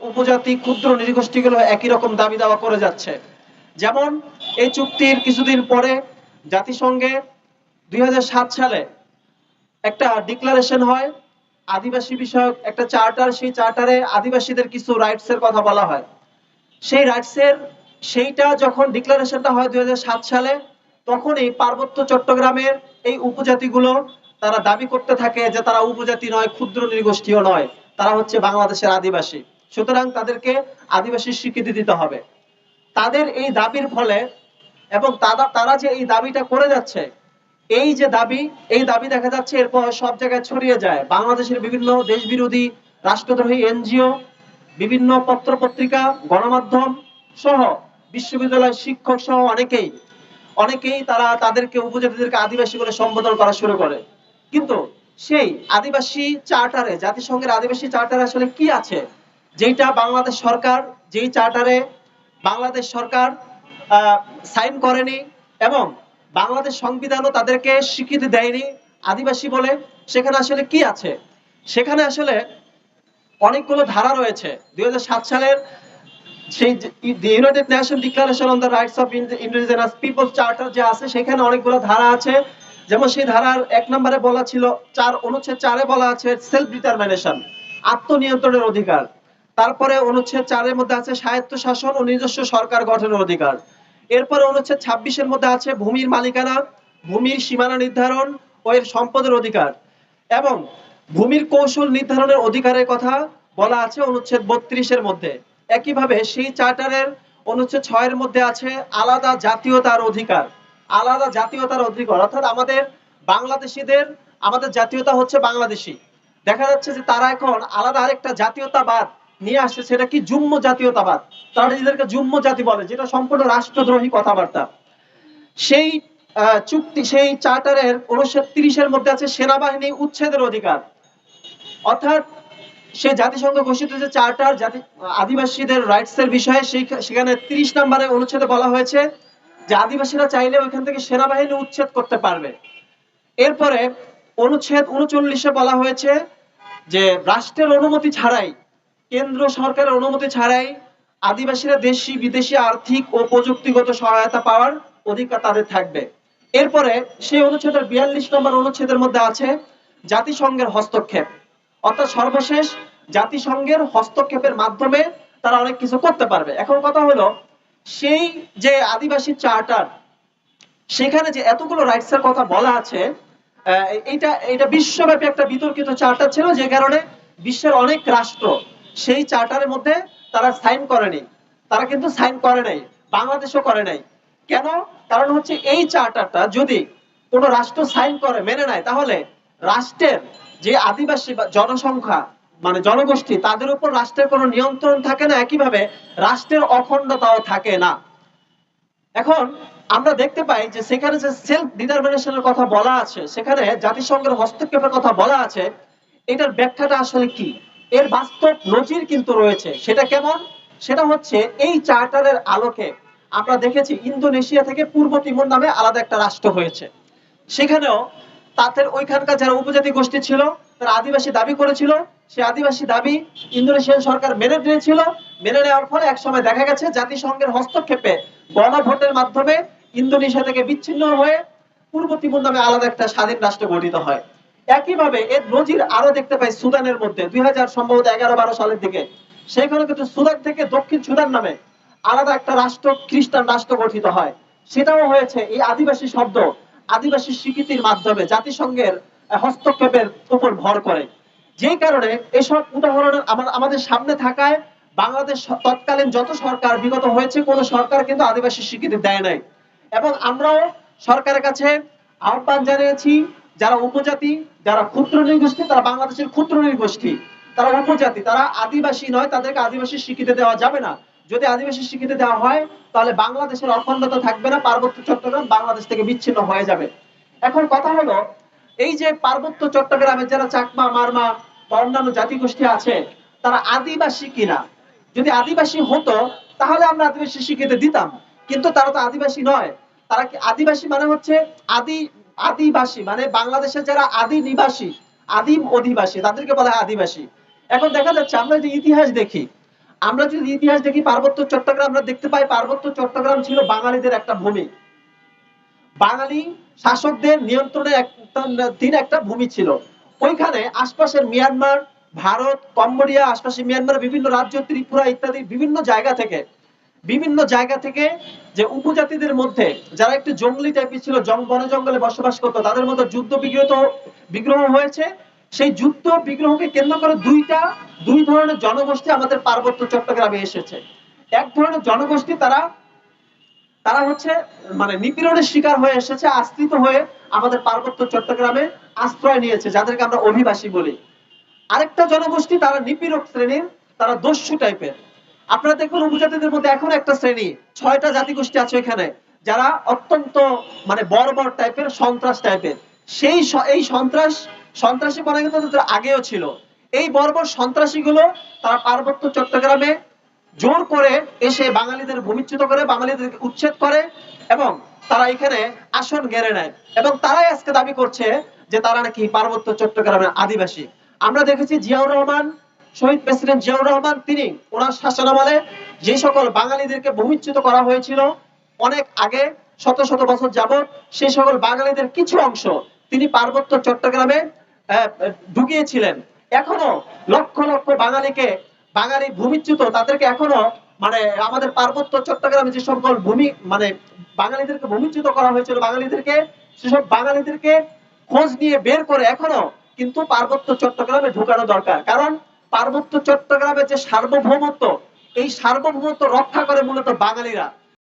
উপজাতি ক্ষুদ্র নৃগোষ্ঠীগুলো একই রকম দাবি দাওয়া করে যাচ্ছে। যেমন এই চুক্তির কিছুদিন পরে জাতিসংঘে 2007 সালে একটা ডিক্লারেশন হয়, আদিবাসী বিষয়ক একটা চার্টার। সেই চার্টারে আদিবাসীদের কিছু রাইটস এর কথা বলা হয়। সেই রাইটস এর সেইটা যখন ডিক্লারেশনটা হয় 2007 সালে, তখন এই পার্বত্য চট্টগ্রামের এই উপজাতিগুলো তারা দাবি করতে থাকে যে তারা উপজাতি নয়, ক্ষুদ্র নৃগোষ্ঠীও নয়, তারা হচ্ছে বাংলাদেশের আদিবাসী। সুতরাং তাদেরকে আদিবাসীর স্বীকৃতি দিতে হবে। তাদের এই দাবির ফলে এবং তারা যে এই দাবিটা করে যাচ্ছে, এই যে দাবি, এই দাবি দেখা যাচ্ছে এরপর সব জায়গায় ছড়িয়ে যায়। বাংলাদেশের বিভিন্ন দেশবিরোধী রাষ্ট্রদ্রোহী এনজিও, বিভিন্ন পত্র পত্রিকা, গণমাধ্যম সহ বিশ্ববিদ্যালয়ের শিক্ষক সহ অনেকেই তারা তাদেরকে উপজাতিদেরকে আদিবাসী বলে সম্বোধন করা শুরু করে। কিন্তু সেই আদিবাসী চার্টারে, জাতিসংঘের আদিবাসী চার্টারে আসলে কি আছে যেটা বাংলাদেশ সরকার, যেই চার্টারে বাংলাদেশ সরকার সাইন করেনি এবং বাংলাদেশ সংবিধানও তাদেরকে স্বীকৃতি দেয়নি আদিবাসী বলে? সেখানে আসলে কি আছে? সেখানে আসলে অনেকগুলো ধারা রয়েছে। 2007 সালের সেই United nation declaration on the rights of indigenous people charter যে আছে, সেখানে অনেকগুলো ধারা আছে। যেমন সেই ধারার 1 নম্বরে বলা ছিল, অনুচ্ছেদ 4-এ বলা আছে সেলফ ডিটারমিনেশন, আত্মনিয়ন্ত্রণের অধিকার। তারপরে অনুচ্ছেদ 4-এর মধ্যে আছে স্বায়ত্তশাসন ও নিজস্ব সরকার গঠনের অধিকার। এরপরে অনুচ্ছেদ 26-এর মধ্যে আছে ভূমির মালিকানা, ভূমির সীমানা নির্ধারণ ও এর সম্পদের অধিকার এবং ভূমির কৌশল নির্ধারণের অধিকারের কথা বলা আছে অনুচ্ছেদ 32-এর মধ্যে। একইভাবে সেই চার্টারের অনুচ্ছেদ 6-এর মধ্যে আছে আলাদা জাতীয়তার অধিকার। আলাদা জাতীয়তার অধিকার অর্থাৎ আমাদের বাংলাদেশিদের, আমাদের জাতীয়তা হচ্ছে বাংলাদেশি। দেখা যাচ্ছে যে তারা এখন আলাদা আরেকটা জাতীয়তাবাদ নিয়ে আসছে, সেটা কি জুম্ম জাতীয়তাবাদ। তারা নিজেদেরকে জুম্ম জাতি বলে, যেটা সম্পূর্ণ রাষ্ট্রদ্রোহী কথাবার্তা। সেই চুক্তি, সেই চার্টারের অনুচ্ছেদ 30-এর মধ্যে আছে সেনাবাহিনী উচ্ছেদের অধিকার। অর্থাৎ সে জাতিসংঘ ঘোষিত যে চার্টার আদিবাসীদের রাইটস এর বিষয়ে, সেখানে 30 নম্বরে অনুচ্ছেদে বলা হয়েছে যে আদিবাসীরা চাইলে ওইখান থেকে সেনাবাহিনী উচ্ছেদ করতে পারবে। এরপরে অনুচ্ছেদ 39-এ বলা হয়েছে যে রাষ্ট্রের অনুমতি ছাড়াই, কেন্দ্র সরকারের অনুমতি ছাড়াই আদিবাসীরা দেশি বিদেশি আর্থিক ও প্রযুক্তিগত সহায়তা পাওয়ার অধিকার তাদের থাকবে। এরপরে সেই অনুচ্ছেদের 42 নম্বর অনুচ্ছেদের মধ্যে আছে জাতিসংঘের হস্তক্ষেপ। অর্থাৎ সর্বশেষ জাতিসংঘের হস্তক্ষেপের মাধ্যমে তারা অনেক কিছু করতে পারবে। এখন কথা হলো, সেই যে আদিবাসী চার্টার, সেখানে যে এতগুলো রাইটস এর কথা বলা আছে, এটা বিশ্বব্যাপী একটা বিতর্কিত চার্টার ছিল, যে কারণে বিশ্বের অনেক রাষ্ট্র সেই চার্টারের মধ্যে তারা সাইন করেনি। তারা কিন্তু সাইন করে নাই, বাংলাদেশও করে নাই। কেন? কারণ হচ্ছে এই চার্টারটা যদি কোনো রাষ্ট্র সাইন করে, মেনে নেয়, তাহলে রাষ্ট্রের যে আদিবাসী জনসংখ্যা মানে জনগোষ্ঠী, তাদের উপর রাষ্ট্রের কোনো নিয়ন্ত্রণ থাকে না, একইভাবে রাষ্ট্রের অখণ্ডতাও থাকে না। এখন আমরা দেখতে পাই যে সেখানে যে সেলফ ডিটারমিনেশনের কথা বলা আছে, সেখানে জাতিসংঘের হস্তক্ষেপের কথা বলা আছে, এটার ব্যাখ্যাটা আসলে কি? এর বাস্তব নজির কিন্তু রয়েছে। সেটা কেমন? সেটা হচ্ছে এই চার্টারের আলোকে আমরা দেখেছি ইন্দোনেশিয়া থেকে পূর্ব তিমুর নামে আলাদা একটা রাষ্ট্র হয়েছে। সেখানেও তাদের ওইখানকার যারা উপজাতি গোষ্ঠী ছিল, তারা আদিবাসী দাবি করেছিল। সেই আদিবাসী দাবি ইন্দোনেশিয়ান সরকার মেনে নিয়েছিল। মেনে নেওয়ার ফলে একসময় দেখা গেছে জাতিসংঘের হস্তক্ষেপে গণভোটের মাধ্যমে ইন্দোনেশিয়া থেকে বিচ্ছিন্ন হয়ে পূর্ব তিমুর নামে আলাদা একটা স্বাধীন রাষ্ট্র গঠিত হয়। একইভাবে এর নজির আরো দেখতে পাই সুদানের মধ্যে 2011-12 সালের দিকে। সেখানে কিন্তু সুদান থেকে দক্ষিণ সুদান নামে আলাদা একটা রাষ্ট্র, খ্রিস্টান রাষ্ট্র গঠিত হয়। সেটাও হয়েছে এই আদিবাসী শব্দ, আদিবাসী স্বীকৃতির মাধ্যমে, জাতিসংঘের হস্তক্ষেপের উপর ভর করে। যে কারণে এসব উদাহরণ আমাদের সামনে থাকায় বাংলাদেশ তৎকালীন যত সরকার বিগত হয়েছে, কোন সরকার কিন্তু আদিবাসী স্বীকৃতি দেয় নাই। এবং আমরাও সরকারের কাছে আহ্বান জানিয়েছি, যারা উপজাতি, যারা ক্ষুদ্র নৃগোষ্ঠী, তারা বাংলাদেশের ক্ষুদ্র নৃগোষ্ঠী, তারা উপজাতি, তারা আদিবাসী নয়, তাদেরকে আদিবাসী স্বীকৃতি দেওয়া যাবে না। যদি আদিবাসী স্বীকৃতি দেওয়া হয়, তাহলে বাংলাদেশের অখণ্ডতা থাকবে না, পার্বত্য চট্টগ্রাম বাংলাদেশ থেকে বিচ্ছিন্ন হয়ে যাবে। এখন কথা হলো, এই যে পার্বত্য চট্টগ্রামের যারা চাকমা, মারমা বা অন্যান্য জাতিগোষ্ঠী আছে, তারা আদিবাসী কিনা? যদি আদিবাসী হতো তাহলে আমরা আদিবাসী স্বীকৃতি দিতাম, কিন্তু তারা তো আদিবাসী নয়। তারা কি আদিবাসী মানে হচ্ছে আদিবাসী মানে বাংলাদেশের যারা আদি নিবাসী, আদিম অধিবাসী, তাদেরকে বলা হয় আদিবাসী। এখন দেখা যাচ্ছে আমরা যে ইতিহাস দেখি, আমরা যদি ইতিহাস দেখি পার্বত্য চট্টগ্রাম, আমরা দেখতে পাই পার্বত্য চট্টগ্রাম ছিল বাঙালিদের একটা ভূমি, বাঙালি শাসকদের নিয়ন্ত্রণে একটা ভূমি ছিল। ওইখানে আশপাশের মিয়ানমার, ভারত, কম্বোডিয়া, আশপাশে মিয়ানমার বিভিন্ন রাজ্য, ত্রিপুরা ইত্যাদি বিভিন্ন জায়গা থেকে যে উপজাতিদের মধ্যে যারা একটু জঙ্গলি টাইপের ছিল, বনে জঙ্গলে বসবাস করতো, তাদের মধ্যে যুদ্ধ বিগ্রহ হয়েছে। সেই যুদ্ধ বিগ্রহকে কেন্দ্র করে দুই ধরনের জনগোষ্ঠী আমাদের পার্বত্য চট্টগ্রামে এসেছে। এক ধরনের জনগোষ্ঠী তারা তারা হচ্ছে মানে নিপীড়নের শিকার হয়ে এসেছে, আশ্রিত হয়ে আমাদের পার্বত্য চট্টগ্রামে আশ্রয় নিয়েছে, যাদেরকে আমরা অভিবাসী বলি। আরেকটা জনগোষ্ঠী তারা নিপীড়ক শ্রেণীর, তারা দস্যু টাইপের। আপনারা দেখবেন উপজাতিদের মধ্যে এখন একটা শ্রেণী, 6টা জাতিগোষ্ঠী আছে এখানে, যারা অত্যন্ত মানে বর্বর টাইপের, সন্ত্রাস টাইপের। এই সন্ত্রাসী পনা কিন্তু তাদের আগেও ছিল। এই বর্বর সন্ত্রাসীগুলো তারা পার্বত্য চট্টগ্রামে জোর করে এসে বাঙালিদের ভূমিচ্যুত করে, বাঙালিদেরকে উচ্ছেদ করে এবং তারা এখানে আসন গেড়ে নেয়, এবং তারাই আজকে দাবি করছে যে তারা নাকি পার্বত্য চট্টগ্রামের আদিবাসী। আমরা দেখেছি জিয়াউর রহমান, শহীদ প্রেসিডেন্ট জিয়াউর রহমান, তিনি ওনার শাসনামলে যে সকল বাঙালিদেরকে ভূমিচ্যুত করা হয়েছিল অনেক আগে, শত শত বছর যাবত, সেই সকল বাঙালিদের কিছু অংশ তিনি পার্বত্য চট্টগ্রামে ঢুকিয়েছিলেন। এখনো লক্ষ লক্ষ বাঙালি ভূমিচ্যুত, তাদেরকে এখনো মানে আমাদের পার্বত্য চট্টগ্রামে যে সকল ভূমি মানে বাঙালিদেরকে ভূমিচ্যুত করা হয়েছিল, সেসব বাঙালিদেরকে খোঁজ নিয়ে বের করে এখনো কিন্তু পার্বত্য চট্টগ্রামে ঢুকানো দরকার। কারণ পার্বত্য চট্টগ্রামের যে সার্বভৌমত্ব, এই সার্বভৌমত্ব রক্ষা করে মূলত বাঙালিরা।